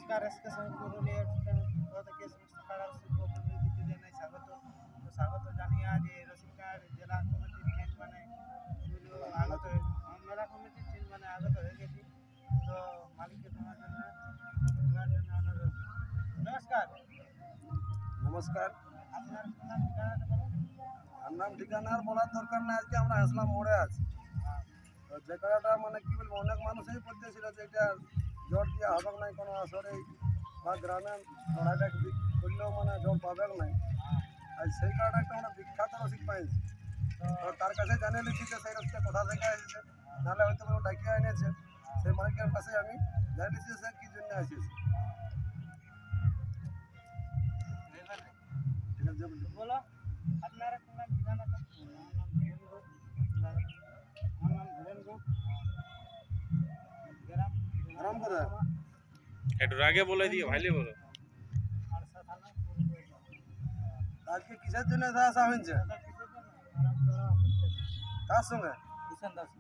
নমস্কার, আজকে আমি পুরুলিয়ার থেকে সমস্ত পাড়া রসিক প্রতিনিধিকে জানাই স্বাগত। তো স্বাগত জানিয়ে আজ এই রসিকহাট জেলা কমিটির চেয়ারম্যানে আগত মেলা কমিটির চেয়ারম্যানে আগত হয়ে গেছি। তো মালিককে তোমার জন্য অনুরোধ। নমস্কার। নমস্কার। আপনার নাম ঠিকানাটা বলুন। আর নাম ঠিকানা আর বলার দরকার নেই, আজকে আমরা আসলাম মোড়ে আছি। তো যে কাটাটা মানে কি বলবো, অনেক মানুষই বলতেছিল যে এটা জল দেওয়া হবে না কোনো আসরে বা গ্রামে লড়াইটা করলেও মানে জল পাবে নাই। আর সেই কারণে একটা আমরা বিখ্যাত রসিক পাইছি। তো তার কাছে জানিয়ে নিচ্ছি যে সেই রসিকটা কোথা থেকে এসেছে, নাহলে হয়তো কোনো ডাকিয়ে এনেছে। সেই মালিকের কাছে আমি জানিয়ে নিচ্ছি সে কী জন্য এসেছে। ঠিক আছে বলো আপনার নাম ঠিকানাটা। আমার নাম ধীরেন গুপ। গ্রাম গ্রাম কোথায়? একটু আগে বলে দিও, ভাইলে বলো। আরসা থানা পুরুলিয়া। আজকে কিসের জন্য আসা হয়েছে? কার সঙ্গে? কিষান দাস।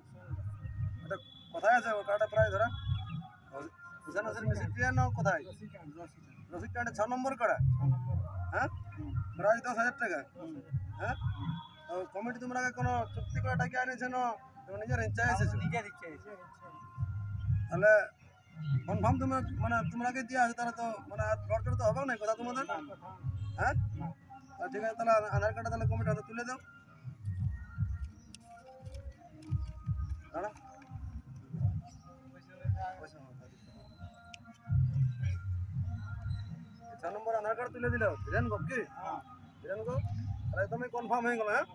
এটা কোথায় আছে ও কাটা প্রায় ধরা? হুসেন হাসির মিশির ট্রেন কোথায়? রসিদ কার্ডে 6 নম্বর কাড়া। হ্যাঁ, প্রায় 10,000 টাকা। হ্যাঁ, তো কমিটি তোমরা কোনো চুক্তি করে টাকা আনিয়েছে না নিজের ইচ্ছা এসেছে? নিজের ইচ্ছে। তাহলে কনফার্ম তুমি মানে তোমরাকে দিয়ে আছে, তাহলে তো মানে ফ্রড করে তো হবে না কথা তোমাদের। হ্যাঁ, ঠিক আছে, তাহলে আধার কার্ডটা তাহলে কমিটি হাতে তুলে দাও। দাঁড়া 6 নম্বর আধার কার্ড তুলে দিল। ধীরেন গো কি? ধীরেন গো, তাহলে একদমই কনফার্ম হয়ে গেল। হ্যাঁ।